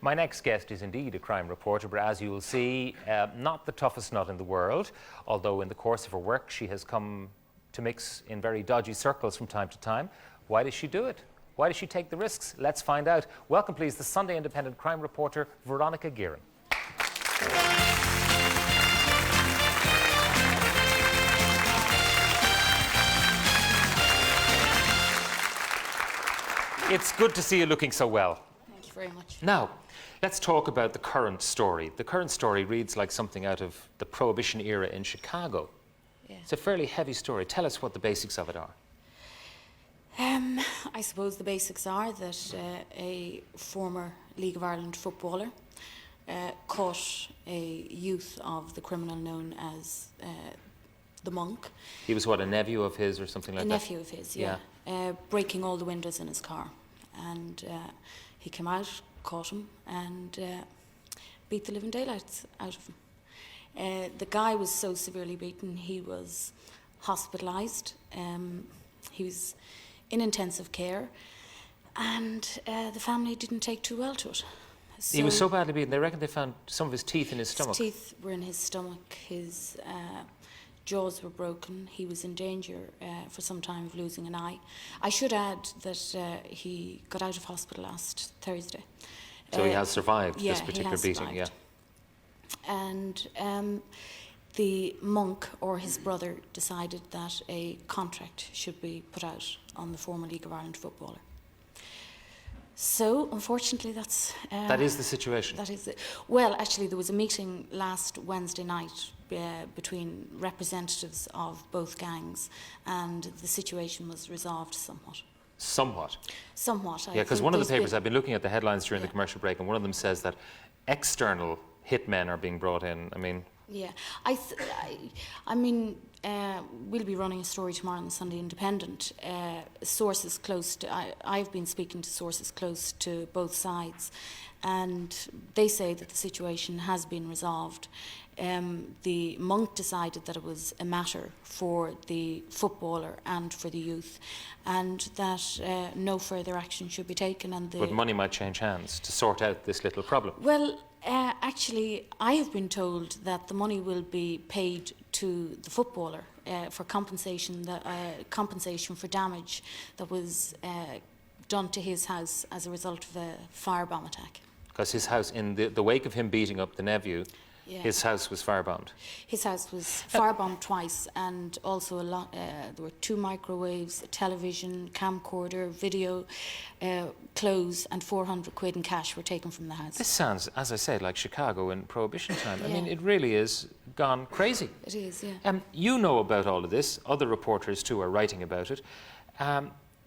My next guest is indeed a crime reporter, but as you will see, not the toughest nut in the world, although in the course of her work she has come to mix in very dodgy circles from time to time. Why does she do it? Why does she take the risks? Let's find out. Welcome, please, the Sunday Independent crime reporter, Veronica Guerin. It's good to see you looking so well. Thank you very much. Now, let's talk about the current story. The current story reads like something out of the Prohibition era in Chicago. Yeah. It's a fairly heavy story. Tell us what the basics of it are. I suppose the basics are that a former League of Ireland footballer caught a youth of the criminal known as the Monk. He was what, a nephew of his or something like that? that? A nephew of his, yeah. Breaking all the windows in his car. And he came out, caught him, and beat the living daylights out of him. The guy was so severely beaten, he was hospitalised. He was in intensive care, and the family didn't take too well to it. So he was so badly beaten, they reckon they found some of his teeth in his stomach. His teeth were in his stomach, his jaws were broken, he was in danger for some time of losing an eye. I should add that he got out of hospital last Thursday. So he has survived this particular beating, survived. And the Monk or his brother decided that a contract should be put out on the former League of Ireland footballer. So, unfortunately, that's... that is the situation? That is it. Well, actually, there was a meeting last Wednesday night between representatives of both gangs, and the situation was resolved somewhat. Somewhat? Somewhat. Yeah, because one of the papers, I've been looking at the headlines during the commercial break, and one of them says that external hitmen are being brought in. I mean... Yeah, I mean, we'll be running a story tomorrow in the Sunday Independent. Sources close to, I've been speaking to sources close to both sides, and they say that the situation has been resolved. The Monk decided that it was a matter for the footballer and for the youth, and that no further action should be taken. And but money might change hands to sort out this little problem. Well, actually, I have been told that the money will be paid to the footballer for compensation, compensation for damage that was done to his house as a result of a firebomb attack. Because his house, in the wake of him beating up the nephew, his house was firebombed. His house was firebombed twice, and also there were 2 microwaves, a television, camcorder, video, clothes, and 400 quid in cash were taken from the house. This sounds, as I say, like Chicago in Prohibition time. I mean, it really is gone crazy. It is, yeah. You know about all of this. Other reporters too are writing about it.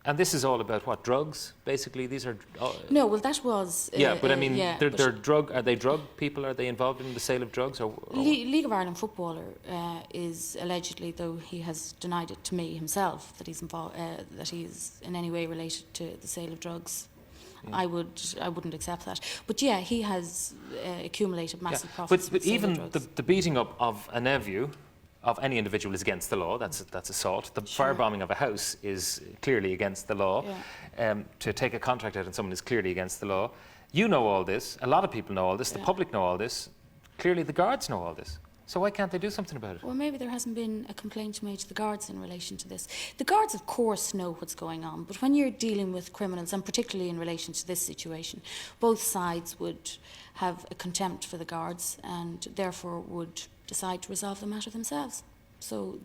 And this is all about what, drugs? Basically, these are... No, well, that was... yeah, but I mean, they're drug... Are they drug people? Are they involved in the sale of drugs? Or League of Ireland footballer is allegedly, though he has denied it to me himself, that he's involved, that he is in any way related to the sale of drugs. Yeah. I wouldn't accept that. But yeah, he has accumulated massive profits. But even the beating up of a nephew of any individual is against the law. That's assault. The firebombing of a house is clearly against the law. Yeah. To take a contract out on someone is clearly against the law. You know all this. A lot of people know all this. The public know all this. Clearly the guards know all this. So why can't they do something about it? Well, maybe there hasn't been a complaint made to the guards in relation to this. The guards, of course, know what's going on, but when you're dealing with criminals, and particularly in relation to this situation, both sides would have a contempt for the guards and therefore would decide to resolve the matter themselves. So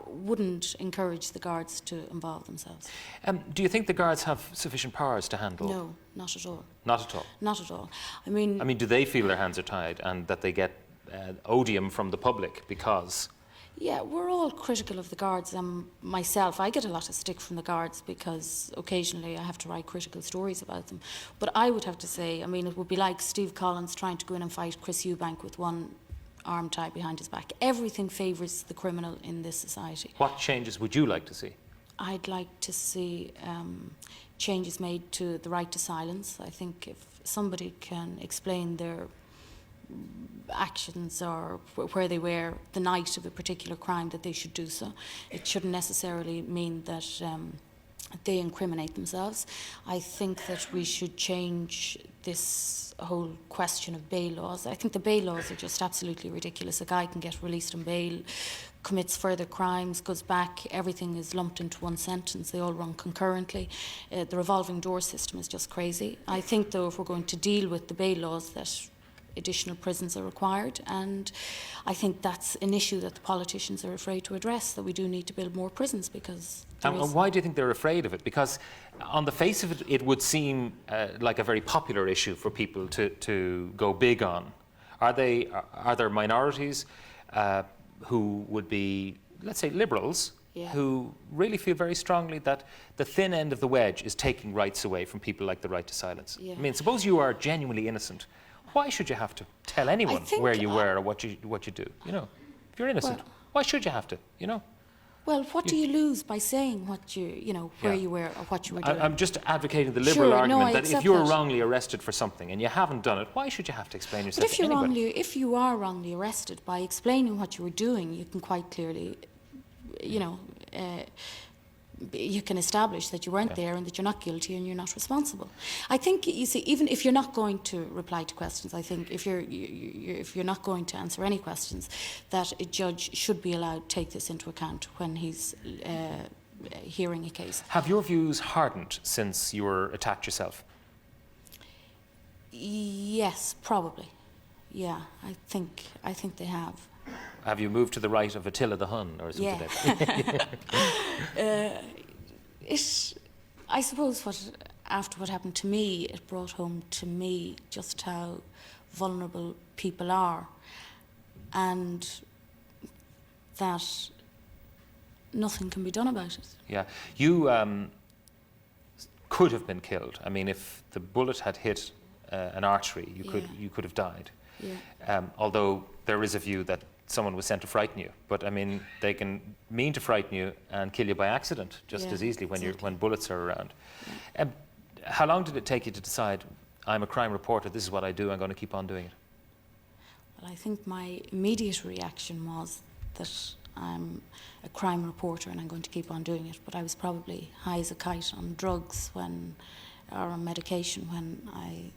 wouldn't encourage the guards to involve themselves. Do you think the guards have sufficient powers to handle? No, not at all. Not at all? Not at all. I mean, do they feel their hands are tied and that they get odium from the public because... Yeah, we're all critical of the guards. Myself, I get a lot of stick from the guards because occasionally I have to write critical stories about them. But I would have to say, I mean, it would be like Steve Collins trying to go in and fight Chris Eubank with one arm tied behind his back. Everything favours the criminal in this society. What changes would you like to see? I'd like to see changes made to the right to silence. I think if somebody can explain their actions or where they were the night of a particular crime, that they should do so. It shouldn't necessarily mean that they incriminate themselves. I think that we should change this whole question of bail laws. I think the bail laws are just absolutely ridiculous. A guy can get released on bail, commits further crimes, goes back, everything is lumped into one sentence, they all run concurrently. The revolving door system is just crazy. I think, though, if we're going to deal with the bail laws, that additional prisons are required, and I think that's an issue that the politicians are afraid to address, that we do need to build more prisons, because and why do you think they're afraid of it? Because on the face of it, it would seem like a very popular issue for people to go big on. Are there minorities who would be, let's say, liberals, who really feel very strongly that the thin end of the wedge is taking rights away from people like the right to silence? I mean, suppose you are genuinely innocent. Why should you have to tell anyone where you were or what you do? You know, if you're innocent, why should you have to? You know. Well, what do you lose by saying what where you were or what you were doing? I'm just advocating the liberal argument that if you're wrongly arrested for something and you haven't done it, why should you have to explain yourself to anybody? But if you are wrongly arrested, by explaining what you were doing, you can quite clearly, you can establish that you weren't there and that you're not guilty and you're not responsible. I think, you see, even if you're not going to reply to questions, I think if you're not going to answer any questions, that a judge should be allowed to take this into account when he's hearing a case. Have your views hardened since you were attacked yourself? Yes, probably. Yeah, I think they have. Have you moved to the right of Attila the Hun or something like that? I suppose after what happened to me, it brought home to me just how vulnerable people are, and that nothing can be done about it. Yeah, you could have been killed. I mean, if the bullet had hit an artery, you could have died. Yeah. Although there is a view that someone was sent to frighten you, but I mean, they can mean to frighten you and kill you by accident just as easily when bullets are around. Yeah. How long did it take you to decide, I'm a crime reporter, this is what I do, I'm going to keep on doing it? Well, I think my immediate reaction was that I'm a crime reporter and I'm going to keep on doing it, but I was probably high as a kite on drugs or on medication when I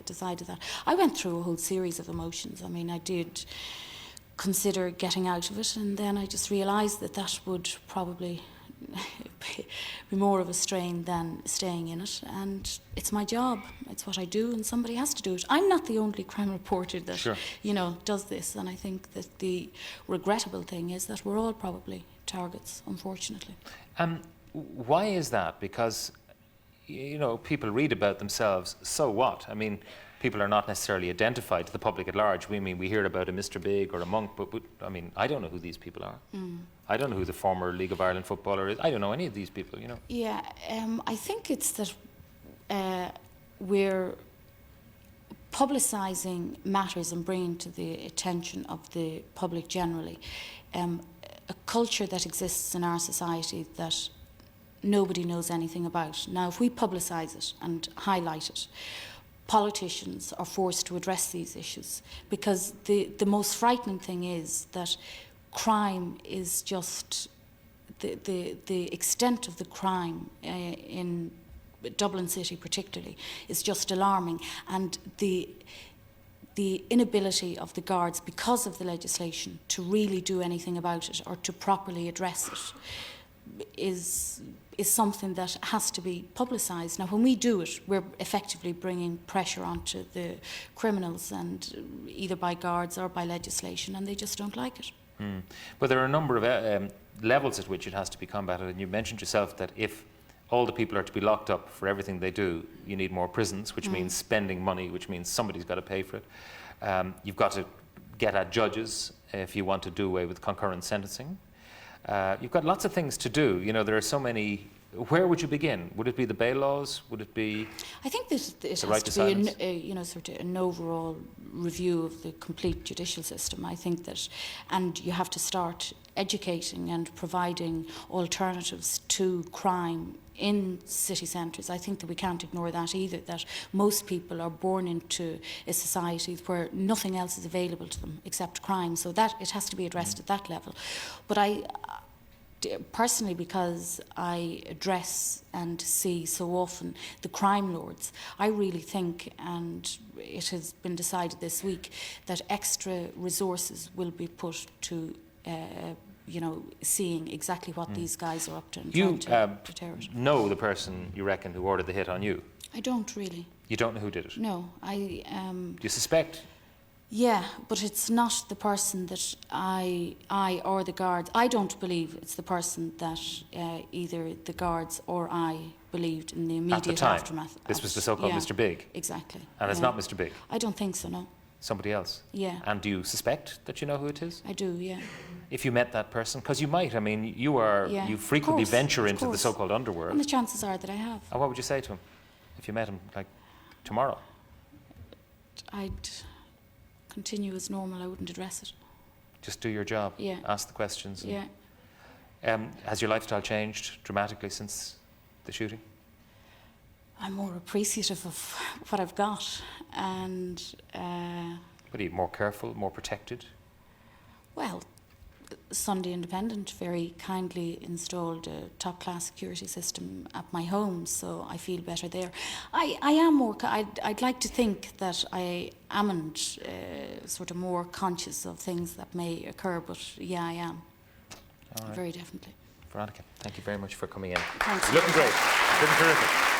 decided that. I went through a whole series of emotions. I mean, I did consider getting out of it, and then I just realised that would probably be more of a strain than staying in it, and it's my job, it's what I do, and somebody has to do it. I'm not the only crime reporter that does this, and I think that the regrettable thing is that we're all probably targets, unfortunately. Why is that? Because people read about themselves, so what? I mean, people are not necessarily identified to the public at large. We hear about a Mr. Big or a Monk, but I mean, I don't know who these people are. I don't know who the former League of Ireland footballer is. I don't know any of these people, Yeah, I think it's that we're publicising matters and bringing to the attention of the public generally a culture that exists in our society that nobody knows anything about. Now, if we publicise it and highlight it, politicians are forced to address these issues, because the most frightening thing is that crime is just the extent of the crime in Dublin City particularly is just alarming, and the inability of the guards, because of the legislation, to really do anything about it or to properly address it is something that has to be publicised. Now, when we do it, we're effectively bringing pressure onto the criminals, and either by guards or by legislation, and they just don't like it. But there are a number of levels at which it has to be combated, and you mentioned yourself that if all the people are to be locked up for everything they do, you need more prisons, which means spending money, which means somebody's got to pay for it. You've got to get at judges if you want to do away with concurrent sentencing. You've got lots of things to do. There are so many. Where would you begin? Would it be the bail laws? Would it be? I think it has to be sort of an overall review of the complete judicial system. I think that, and you have to start educating and providing alternatives to crime in city centres. I think that we can't ignore that either, that most people are born into a society where nothing else is available to them except crime, so that it has to be addressed at that level. But personally, because I address and see so often the crime lords, I really think, and it has been decided this week, that extra resources will be put to seeing exactly what these guys are up to and trying to deter it. Know the person you reckon who ordered the hit on you? I don't really. You don't know who did it? No, Do you suspect? Yeah, but it's not the person that I or the guards. I don't believe it's the person that either the guards or I believed in the immediate At the time, aftermath. this was the so-called Mr. Big? Exactly. And it's not Mr. Big? I don't think so, no. Somebody else? Yeah. And do you suspect that you know who it is? I do, yeah. If you met that person? Because you might. I mean, you frequently venture into the so-called underworld. And the chances are that I have. And what would you say to him if you met him, like, tomorrow? I'd continue as normal. I wouldn't address it. Just do your job. Yeah. Ask the questions. Yeah. Has your lifestyle changed dramatically since the shooting? I'm more appreciative of what I've got, and What are you, more careful, more protected? well, Sunday Independent very kindly installed a top-class security system at my home, so I feel better there. I am more. I'd like to think that I amn't sort of more conscious of things that may occur, but yeah, I am. All right. Very definitely. Veronica, thank you very much for coming in. Thanks. You're looking great. Looking terrific.